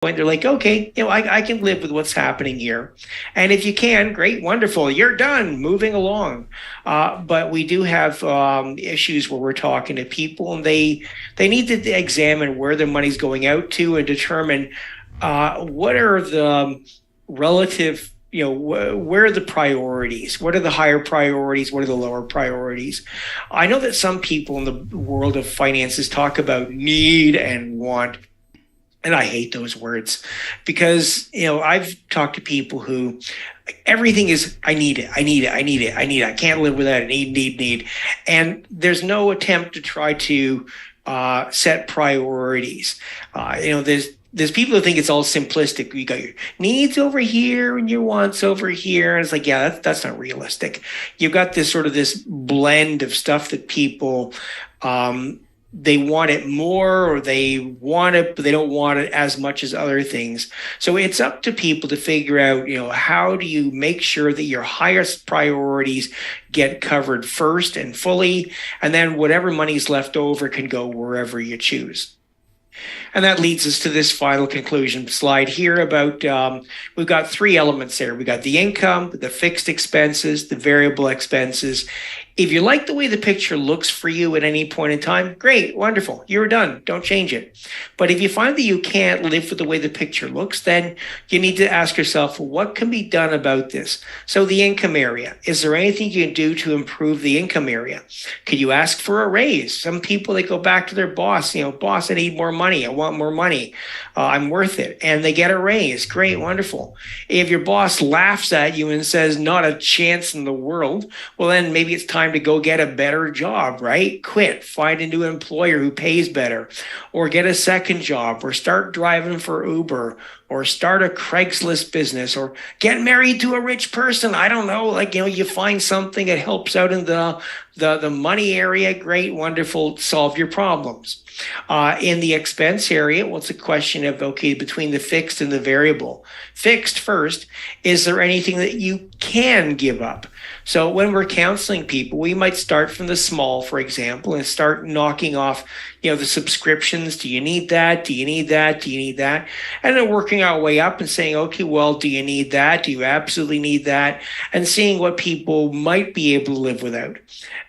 point, they're like, okay, I can live with what's happening here. And if you can, great, wonderful, you're done, moving along. But we do have issues where we're talking to people and they need to examine where their money's going out to and determine what are the relative, where are the priorities? What are the higher priorities? What are the lower priorities? I know that some people in the world of finances talk about need and want, and I hate those words because, I've talked to people who everything is, I need it, I need it, I need it, I need it. I can't live without it. Need. And there's no attempt to try to set priorities. There's people who think it's all simplistic. You got your needs over here and your wants over here. And it's like, yeah, that's not realistic. You've got this blend of stuff that people, they want it more or they want it, but they don't want it as much as other things. So it's up to people to figure out, how do you make sure that your highest priorities get covered first and fully, and then whatever money's left over can go wherever you choose. And that leads us to this final conclusion slide here about we've got three elements there. We got the income, the fixed expenses, the variable expenses. If you like the way the picture looks for you at any point in time, great, wonderful, you're done, don't change it. But if you find that you can't live with the way the picture looks, then you need to ask yourself, well, what can be done about this? So the income area, is there anything you can do to improve the income area? Could you ask for a raise? Some people, they go back to their boss, boss, I need more money, I want more money, I'm worth it. And they get a raise, great, wonderful. If your boss laughs at you and says, not a chance in the world, well, then maybe it's time to go get a better job, right? Quit, find a new employer who pays better, or get a second job, or start driving for Uber, or start a Craigslist business, or get married to a rich person. I don't know, you find something that helps out in the money area, great, wonderful, solve your problems. In the expense area, well, it's a question of, okay, between the fixed and the variable. Fixed first, is there anything that you can give up? So when we're counseling people, we might start from the small, for example, and start knocking off, the subscriptions. Do you need that? Do you need that? Do you need that? And then working our way up and saying, okay, well, do you need that? Do you absolutely need that? And seeing what people might be able to live without.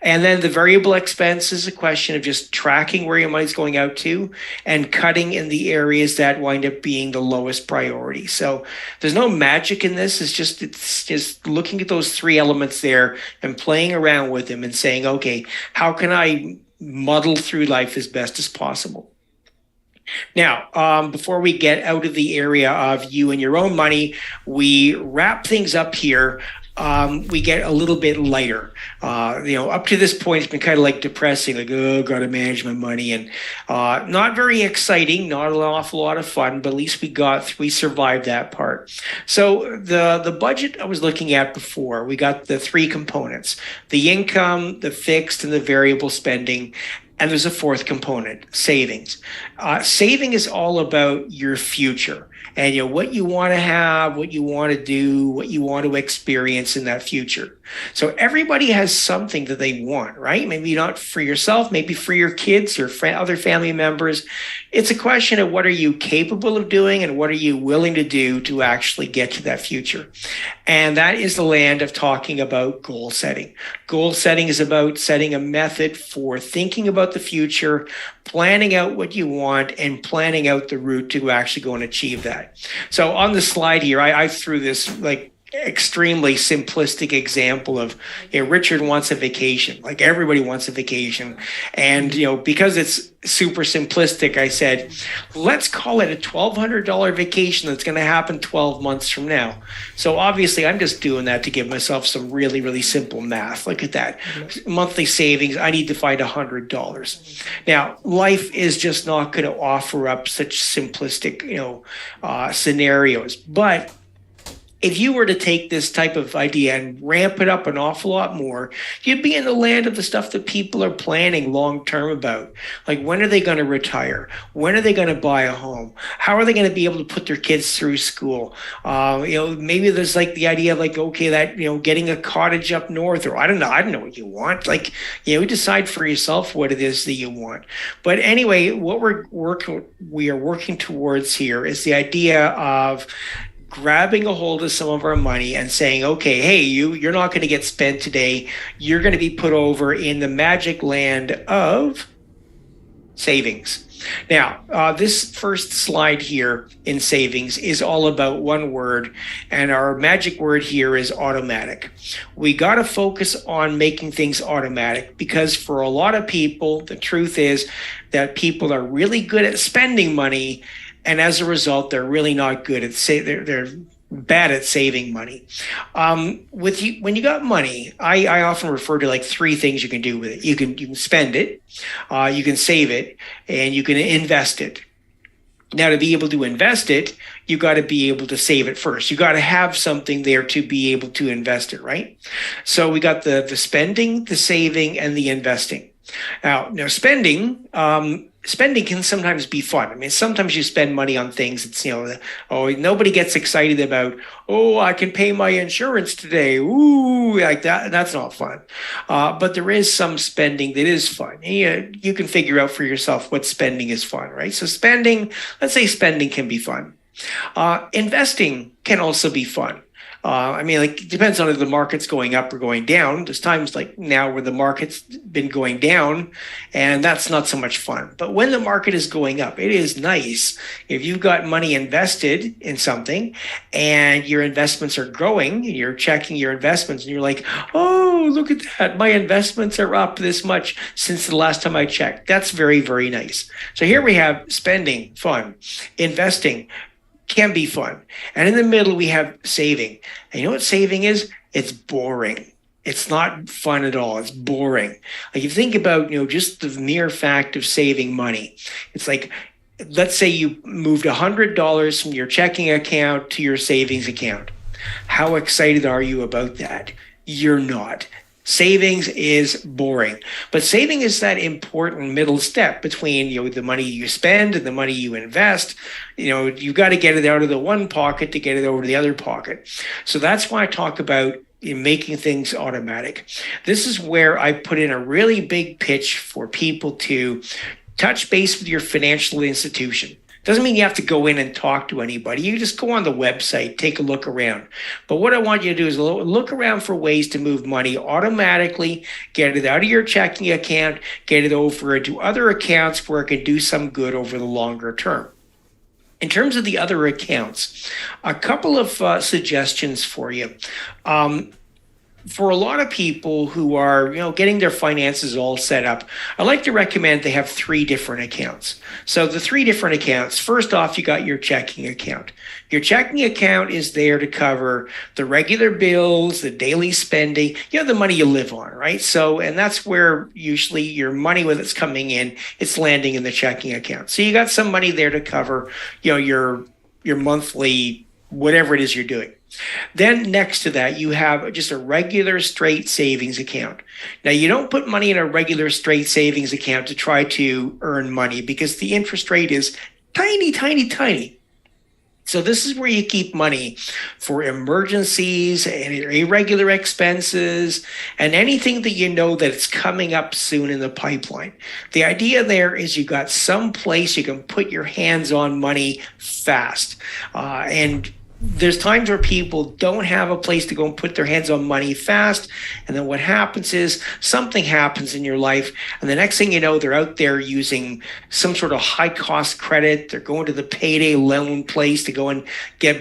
And then the variable expense is a question of just tracking where your money's going out to and cutting in the areas that wind up being the lowest priority. So there's no magic in this. It's just looking at those three elements there and playing around with them and saying, okay, how can I muddle through life as best as possible? Now, before we get out of the area of you and your own money, we wrap things up here. We get a little bit lighter. Up to this point, it's been kind of like depressing, like, oh, got to manage my money, and not very exciting, not an awful lot of fun, but at least we survived that part. So the budget I was looking at before, we got the three components: the income, the fixed, and the variable spending. And there's a fourth component, savings. Saving is all about your future and what you want to have, what you want to do, what you want to experience in that future. So everybody has something that they want, right? Maybe not for yourself, maybe for your kids or other family members. It's a question of what are you capable of doing and what are you willing to do to actually get to that future. And that is the land of talking about goal setting. Goal setting is about setting a method for thinking about the future, planning out what you want, and planning out the route to actually go and achieve that. So on the slide here, I threw this extremely simplistic example of, Richard wants a vacation. Like everybody wants a vacation. And, because it's super simplistic, I said, let's call it a $1,200 vacation that's going to happen 12 months from now. So obviously I'm just doing that to give myself some really, really simple math. Look at that. Monthly savings, I need to find $100. Now, life is just not going to offer up such simplistic, scenarios. But if you were to take this type of idea and ramp it up an awful lot more, you'd be in the land of the stuff that people are planning long term about. Like, when are they going to retire? When are they going to buy a home? How are they going to be able to put their kids through school? Maybe there's like the idea of like, okay, that, getting a cottage up north, or I don't know what you want. Like, decide for yourself what it is that you want. But anyway, what we are working towards here is the idea of grabbing a hold of some of our money and saying, okay, hey, you're not going to get spent today. You're going to be put over in the magic land of savings. Now, this first slide here in savings is all about one word, and our magic word here is automatic. We got to focus on making things automatic, because for a lot of people, the truth is that people are really good at spending money, and as a result, they're really not good at they're bad at saving money. When you got money, I often refer to like three things you can do with it. You can spend it, you can save it, and you can invest it. Now, to be able to invest it, you got to be able to save it first. You got to have something there to be able to invest it, right? So we got the spending, the saving, and the investing. Now spending can sometimes be fun. I mean, sometimes you spend money on things. It's, nobody gets excited about, oh, I can pay my insurance today. Ooh, like that. That's not fun. But there is some spending that is fun. You can figure out for yourself what spending is fun, right? So let's say spending can be fun. Investing can also be fun. It depends on if the market's going up or going down. There's times like now where the market's been going down, and that's not so much fun. But when the market is going up, it is nice. If you've got money invested in something and your investments are growing, you're checking your investments and you're like, oh, look at that. My investments are up this much since the last time I checked. That's very, very nice. So here we have spending, fun, investing, can be fun. And in the middle, we have saving. And you know what saving is? It's boring. It's not fun at all. It's boring. Like, if you think about, just the mere fact of saving money, it's like, let's say you moved $100 from your checking account to your savings account. How excited are you about that? You're not. Savings is boring, but saving is that important middle step between the money you spend and the money you invest. You've got to get it out of the one pocket to get it over to the other pocket. So that's why I talk about making things automatic. This is where I put in a really big pitch for people to touch base with your financial institution. Doesn't mean you have to go in and talk to anybody. You just go on the website, take a look around. But what I want you to do is look around for ways to move money automatically, get it out of your checking account, get it over into other accounts where it can do some good over the longer term. In terms of the other accounts, a couple of suggestions for you. For a lot of people who are, getting their finances all set up, I like to recommend they have three different accounts. So the three different accounts, first off, you got your checking account. Your checking account is there to cover the regular bills, the daily spending, the money you live on, right? So, and that's where usually your money, when it's coming in, it's landing in the checking account. So you got some money there to cover, your monthly, whatever it is you're doing. Then next to that, you have just a regular straight savings account. Now, you don't put money in a regular straight savings account to try to earn money, because the interest rate is tiny, tiny, tiny. So this is where you keep money for emergencies and irregular expenses and anything that that it's coming up soon in the pipeline. The idea there is you got some place you can put your hands on money fast. And there's times where people don't have a place to go and put their hands on money fast. And then what happens is something happens in your life. And the next thing you know, they're out there using some sort of high cost credit. They're going to the payday loan place to go and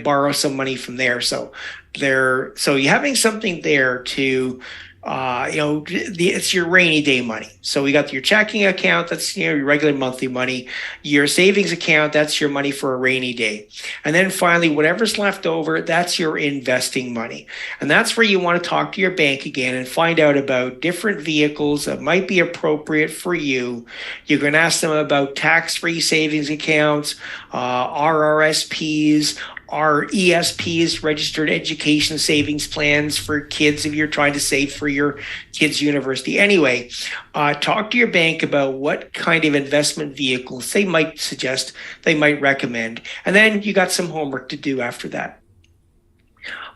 borrow some money from there. So you're having something there to it's your rainy day money. So we got your checking account, that's your regular monthly money. Your savings account, that's your money for a rainy day. And then finally, whatever's left over, that's your investing money. And that's where you want to talk to your bank again and find out about different vehicles that might be appropriate for you. You can ask them about tax-free savings accounts, RRSPs, are ESPs, registered education savings plans for kids if you're trying to save for your kids' university. Anyway, talk to your bank about what kind of investment vehicles they might suggest, they might recommend. And then you got some homework to do after that.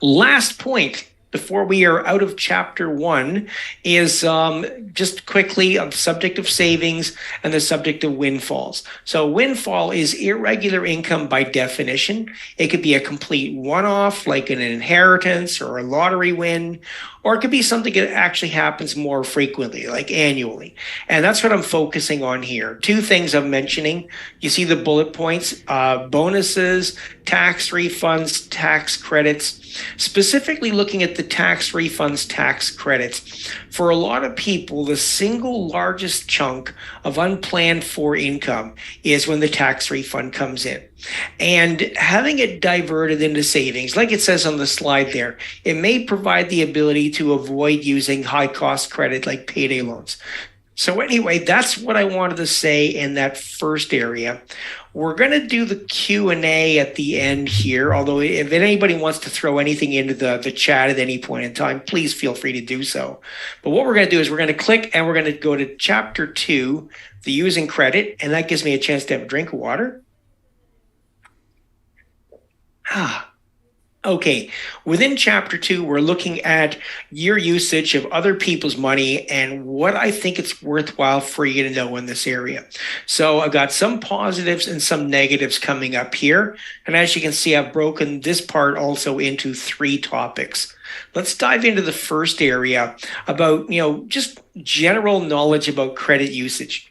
Last point before we are out of chapter 1 is just quickly on the subject of savings and the subject of windfalls. So windfall is irregular income by definition. It could be a complete one-off, like an inheritance or a lottery win, or it could be something that actually happens more frequently, like annually. And that's what I'm focusing on here. 2 things I'm mentioning. You see the bullet points, bonuses, tax refunds, tax credits. Specifically looking at the tax refunds, tax credits. For a lot of people, the single largest chunk of unplanned for income is when the tax refund comes in. And having it diverted into savings, like it says on the slide there, it may provide the ability to avoid using high cost credit like payday loans. So anyway, that's what I wanted to say in that first area. We're going to do the Q&A at the end here, although if anybody wants to throw anything into the chat at any point in time, please feel free to do so. But what we're going to do is we're going to click and we're going to go to chapter 2, the using credit, and that gives me a chance to have a drink of water. Okay, within chapter 2, we're looking at your usage of other people's money and what I think it's worthwhile for you to know in this area. So I've got some positives and some negatives coming up here. And as you can see, I've broken this part also into 3 topics. Let's dive into the first area about, just general knowledge about credit usage.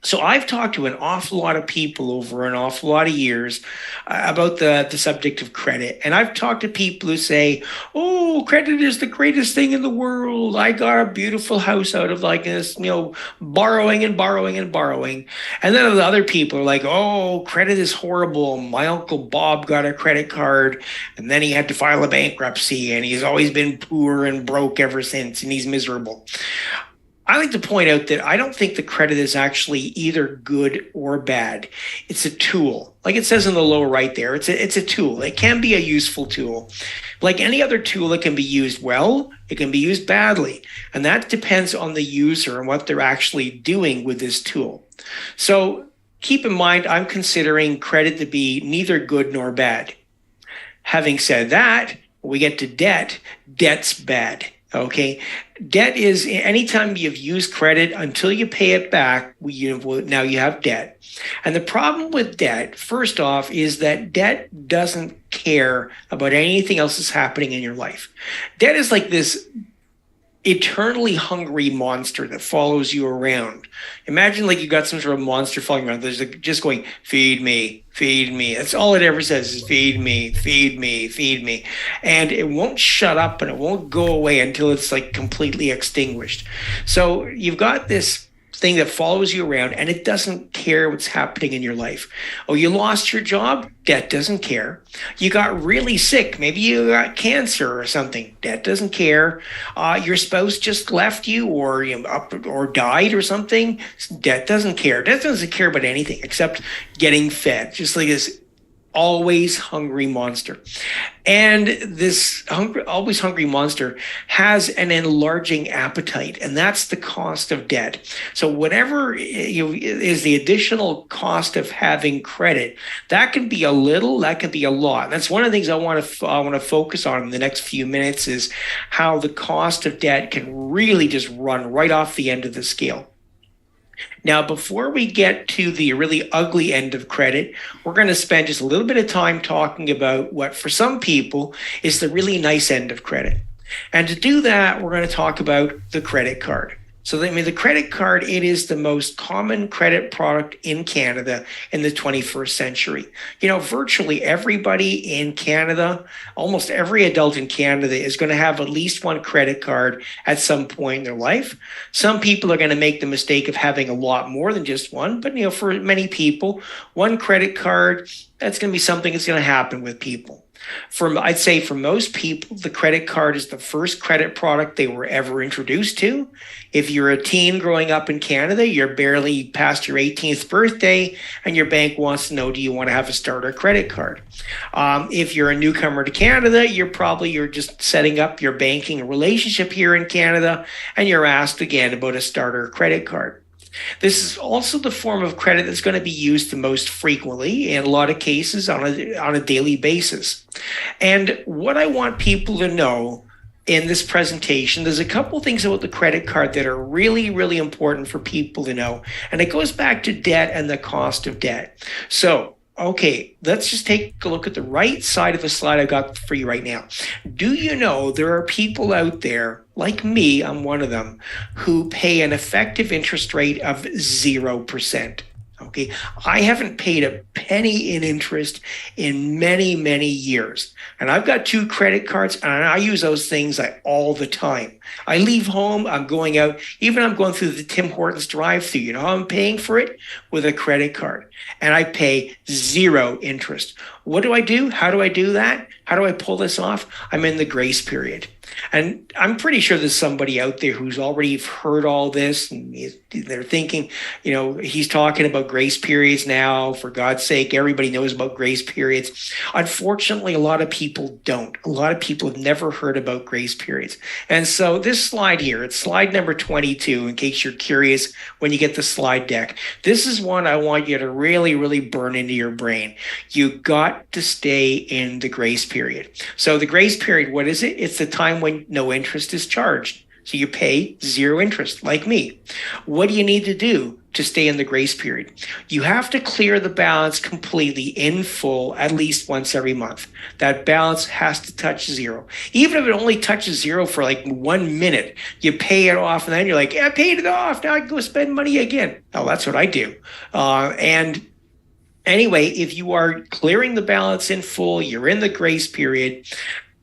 So I've talked to an awful lot of people over an awful lot of years about the subject of credit. And I've talked to people who say, oh, credit is the greatest thing in the world. I got a beautiful house out of like this, borrowing and borrowing and borrowing. And then the other people are like, oh, credit is horrible. My Uncle Bob got a credit card and then he had to file a bankruptcy and he's always been poor and broke ever since and he's miserable. I like to point out that I don't think the credit is actually either good or bad. It's a tool. Like it says in the lower right there, it's a tool. It can be a useful tool. Like any other tool, it can be used well, it can be used badly. And that depends on the user and what they're actually doing with this tool. So keep in mind, I'm considering credit to be neither good nor bad. Having said that, when we get to debt, debt's bad. Okay. Debt is anytime you've used credit until you pay it back, now you have debt. And the problem with debt, first off, is that debt doesn't care about anything else that's happening in your life. Debt is like this eternally hungry monster that follows you around. Imagine like you got some sort of monster following around. There's like just going, feed me, feed me. That's all it ever says is feed me, feed me, feed me. And it won't shut up and it won't go away until it's like completely extinguished. So you've got this thing that follows you around and it doesn't care what's happening in your life. Oh, you lost your job? Debt doesn't care. You got really sick. Maybe you got cancer or something. Debt doesn't care. Your spouse just left you or died or something. Debt doesn't care. Debt doesn't care about anything except getting fed. Just like this always hungry monster. And this always hungry monster has an enlarging appetite, and that's the cost of debt. So whatever is the additional cost of having credit, that can be a little, that can be a lot. And that's one of the things I want to focus on in the next few minutes is how the cost of debt can really just run right off the end of the scale. Now, before we get to the really ugly end of credit, we're going to spend just a little bit of time talking about what, for some people, is the really nice end of credit. And to do that, we're going to talk about the credit card. So, the credit card, it is the most common credit product in Canada in the 21st century. Virtually everybody in Canada, almost every adult in Canada is going to have at least one credit card at some point in their life. Some people are going to make the mistake of having a lot more than just one, but for many people, one credit card, that's going to be something that's going to happen with people. I'd say for most people, the credit card is the first credit product they were ever introduced to. If you're a teen growing up in Canada, you're barely past your 18th birthday, and your bank wants to know, do you want to have a starter credit card? If you're a newcomer to Canada, you're just setting up your banking relationship here in Canada, and you're asked again about a starter credit card. This is also the form of credit that's going to be used the most frequently, in a lot of cases on a daily basis. And what I want people to know in this presentation, there's a couple things about the credit card that are really, really important for people to know. And it goes back to debt and the cost of debt. So, okay, let's just take a look at the right side of the slide I've got for you right now. Do you know there are people out there, like me, I'm one of them, who pay an effective interest rate of 0%? Okay, I haven't paid a penny in interest in many, many years. And I've got 2 credit cards, and I use those things all the time. I leave home, I'm going out, even I'm going through the Tim Hortons drive-thru. You know how I'm paying for it? With a credit card. And I pay 0 interest. What do I do? How do I do that? How do I pull this off? I'm in the grace period. And I'm pretty sure there's somebody out there who's already heard all this, and they're thinking, he's talking about grace periods now. For God's sake, everybody knows about grace periods. Unfortunately, a lot of people don't. A lot of people have never heard about grace periods. And so this slide here, it's slide number 22, in case you're curious when you get the slide deck. This is one I want you to really, really burn into your brain. You got to stay in the grace period. So the grace period, what is it? It's the time when no interest is charged. So you pay 0 interest, like me. What do you need to do to stay in the grace period? You have to clear the balance completely in full at least once every month. That balance has to touch 0. Even if it only touches 0 for like 1 minute, you pay it off, and then you're like, I paid it off. Now I can go spend money again. Oh, that's what I do. And anyway, if you are clearing the balance in full, you're in the grace period.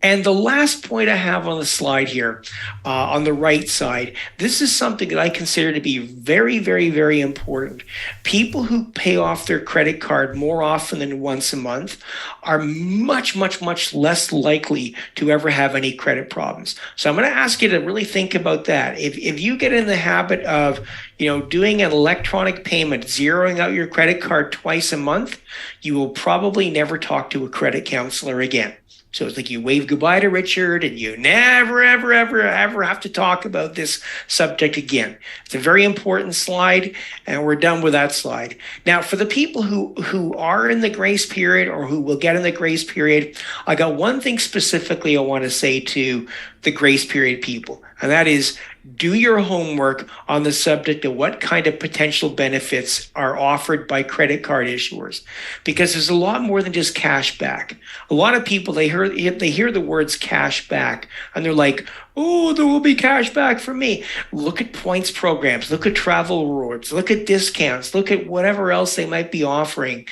And the last point I have on the slide here, on the right side, this is something that I consider to be very, very, very important. People who pay off their credit card more often than once a month are much, much, much less likely to ever have any credit problems. So I'm going to ask you to really think about that. If you get in the habit of doing an electronic payment, zeroing out your credit card twice a month, you will probably never talk to a credit counselor again. So it's like you wave goodbye to Richard, and you never, ever, ever, ever have to talk about this subject again. It's a very important slide, and we're done with that slide. Now, for the people who are in the grace period, or who will get in the grace period, I got one thing specifically I want to say to the grace period people, and that is, do your homework on the subject of what kind of potential benefits are offered by credit card issuers, because there's a lot more than just cash back. A lot of people, they hear the words cash back, and they're like, oh, there will be cash back for me. Look at points programs, look at travel rewards, look at discounts, look at whatever else they might be offering,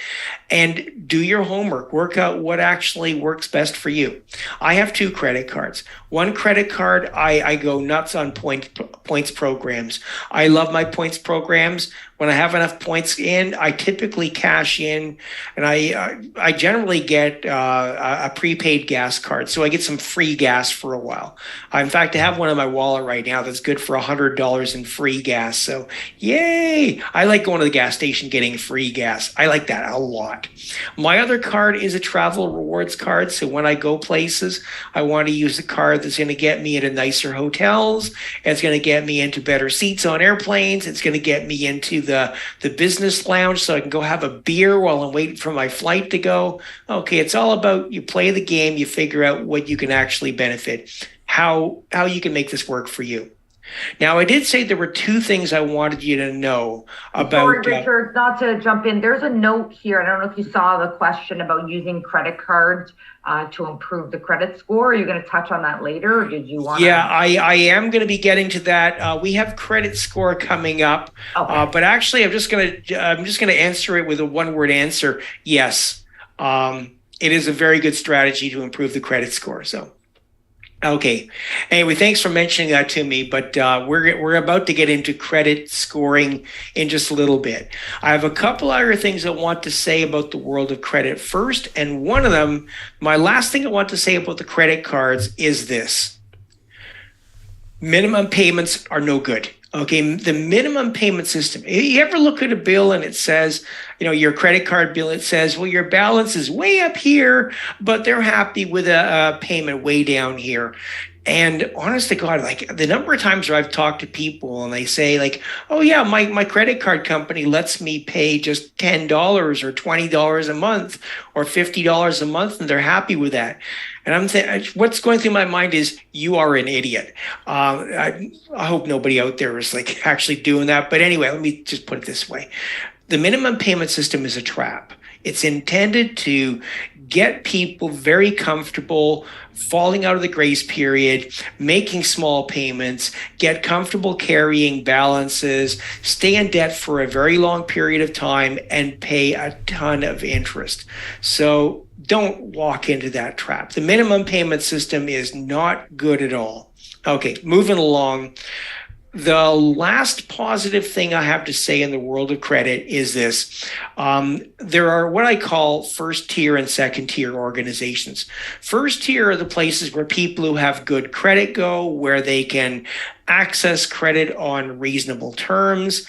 and do your homework. Work out what actually works best for you. I have 2 credit cards. One credit card, I go nuts on points programs. I love my points programs. When I have enough points in, I typically cash in, and I generally get a prepaid gas card, so I get some free gas for a while. In fact, I have one in my wallet right now that's good for $100 in free gas. So yay! I like going to the gas station getting free gas. I like that a lot. My other card is a travel rewards card. So when I go places, I want to use a card that's going to get me into nicer hotels. It's going to get me into better seats on airplanes. It's going to get me into the business lounge so I can go have a beer while I'm waiting for my flight to go. Okay, it's all about, you play the game, you figure out what you can actually benefit, how you can make this work for you. Now, I did say there were 2 things I wanted you to know about. Sorry, Richard, not to jump in. There's a note here. I don't know if you saw the question about using credit cards to improve the credit score. Are you going to touch on that later, or did you want to? Yeah, I am going to be getting to that. We have credit score coming up, okay. But actually, I'm just going to answer it with a one-word answer. Yes, it is a very good strategy to improve the credit score. So. Okay. Anyway, thanks for mentioning that to me. But we're about to get into credit scoring in just a little bit. I have a couple other things I want to say about the world of credit first, and one of them, my last thing I want to say about the credit cards is this: minimum payments are no good. Okay, the minimum payment system. You ever look at a bill and it says, your credit card bill, it says, well, your balance is way up here, but they're happy with a payment way down here. And honest to God, like the number of times where I've talked to people and they say, like, oh yeah, my credit card company lets me pay just $10 or $20 a month or $50 a month, and they're happy with that. And I'm saying, what's going through my mind is, you are an idiot. I hope nobody out there is like actually doing that. But anyway, let me just put it this way: the minimum payment system is a trap. It's intended to get people very comfortable falling out of the grace period, making small payments, get comfortable carrying balances, stay in debt for a very long period of time, and pay a ton of interest. So don't walk into that trap. The minimum payment system is not good at all. Okay, moving along. The last positive thing I have to say in the world of credit is this. There are what I call first tier and second tier organizations. First tier are the places where people who have good credit go, where they can access credit on reasonable terms,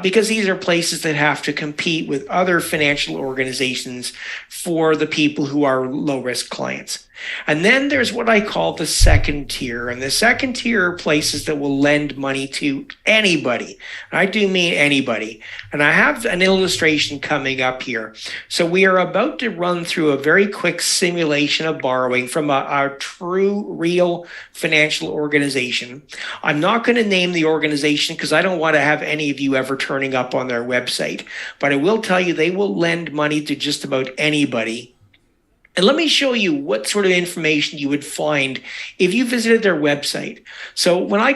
because these are places that have to compete with other financial organizations for the people who are low-risk clients. And then there's what I call the second tier. And the second tier are places that will lend money to anybody. I do mean anybody. And I have an illustration coming up here. So we are about to run through a very quick simulation of borrowing from a true, real financial organization. I'm not going to name the organization because I don't want to have any of you ever turning up on their website. But I will tell you, they will lend money to just about anybody. And let me show you what sort of information you would find if you visited their website. So when I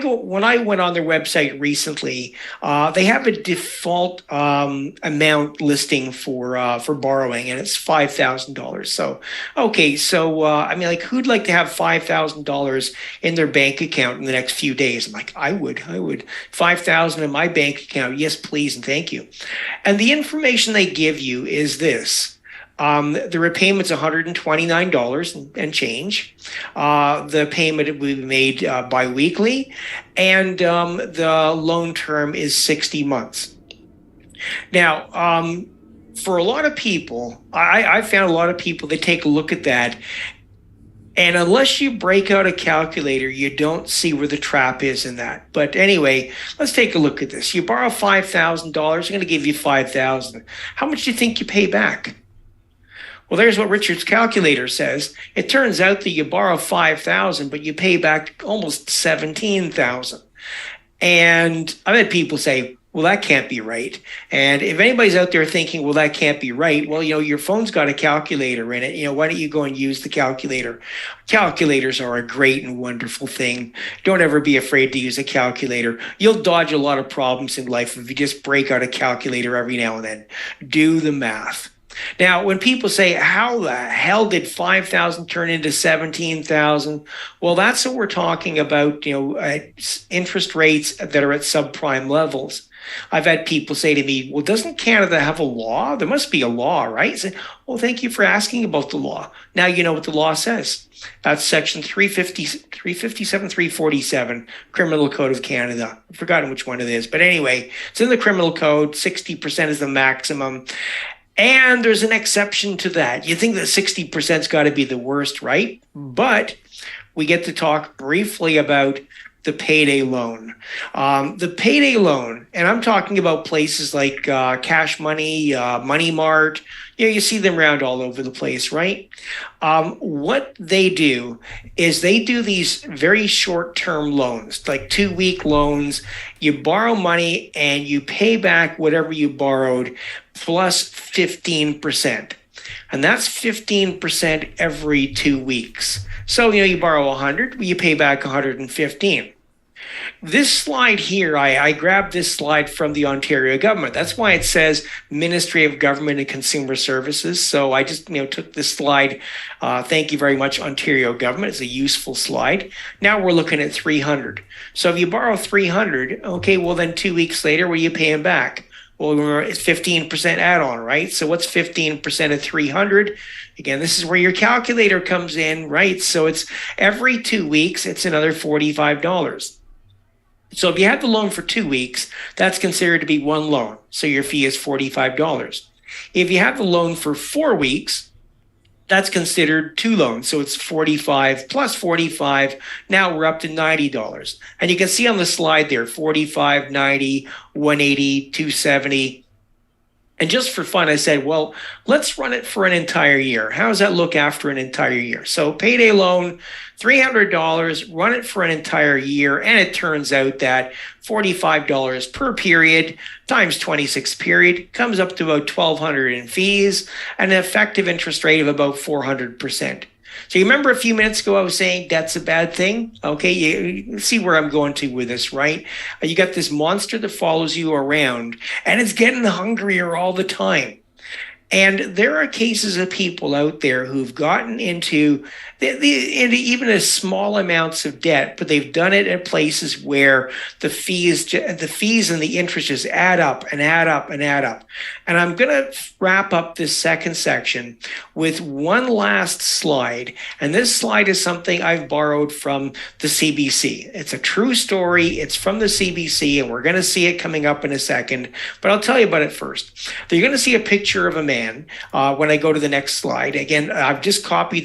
went on their website recently, they have a default amount listing for borrowing, and it's $5,000. So okay, so I mean, like, who'd like to have $5,000 in their bank account in the next few days? I'm like, I would. $5,000 in my bank account, yes, please, and thank you. And the information they give you is this. The repayment's $129 and change. The payment will be made biweekly, and the loan term is 60 months. Now, for a lot of people, I found a lot of people, they take a look at that, and unless you break out a calculator, you don't see where the trap is in that. But anyway, let's take a look at this. You borrow $5,000, they're going to give you $5,000. How much do you think you pay back? Well, there's what Richard's calculator says. It turns out that you borrow $5,000, but you pay back almost $17,000. And I've had people say, well, that can't be right. And if anybody's out there thinking, well, that can't be right, well, your phone's got a calculator in it. Why don't you go and use the calculator? Calculators are a great and wonderful thing. Don't ever be afraid to use a calculator. You'll dodge a lot of problems in life if you just break out a calculator every now and then. Do the math. Now, when people say, how the hell did 5,000 turn into 17,000? Well, that's what we're talking about, interest rates that are at subprime levels. I've had people say to me, well, doesn't Canada have a law? There must be a law, right? I say, well, thank you for asking about the law. Now you know what the law says. That's section 357, 347, Criminal Code of Canada. I've forgotten which one it is. But anyway, it's in the Criminal Code. 60% is the maximum. And there's an exception to that. You think that 60%'s got to be the worst, right? But we get to talk briefly about the payday loan. The payday loan, and I'm talking about places like Cash Money, Money Mart. You see them around all over the place, right? What they do is they do these very short-term loans, like 2-week loans. You borrow money and you pay back whatever you borrowed plus 15%. And that's 15% every 2 weeks. So, you borrow 100, you pay back 115. This slide here, I grabbed this slide from the Ontario government. That's why it says Ministry of Government and Consumer Services. So I just took this slide. Thank you very much, Ontario government. It's a useful slide. Now we're looking at 300. So if you borrow 300, okay, well then 2 weeks later, what are you paying back? Well, remember, it's 15% add-on, right? So what's 15% of 300? Again, this is where your calculator comes in, right? So it's every 2 weeks, it's another $45. So if you have the loan for 2 weeks, that's considered to be one loan. So your fee is $45. If you have the loan for 4 weeks, that's considered two loans. So it's 45 plus 45. Now we're up to $90. And you can see on the slide there, 45, 90, 180, 270. And just for fun, I said, well, let's run it for an entire year. How does that look after an entire year? So payday loan, $300, run it for an entire year. And it turns out that $45 per period times 26 period comes up to about $1,200 in fees and an effective interest rate of about 400%. So you remember a few minutes ago I was saying that's a bad thing? Okay, you see where I'm going to with this, right? You got this monster that follows you around and it's getting hungrier all the time. And there are cases of people out there who've gotten into even as small amounts of debt, but they've done it at places where the fees and the interest just add up and add up and add up. And I'm going to wrap up this second section with one last slide. And this slide is something I've borrowed from the CBC. It's a true story. It's from the CBC, and we're going to see it coming up in a second. But I'll tell you about it first. You're going to see a picture of a man when I go to the next slide. Again, I've just copied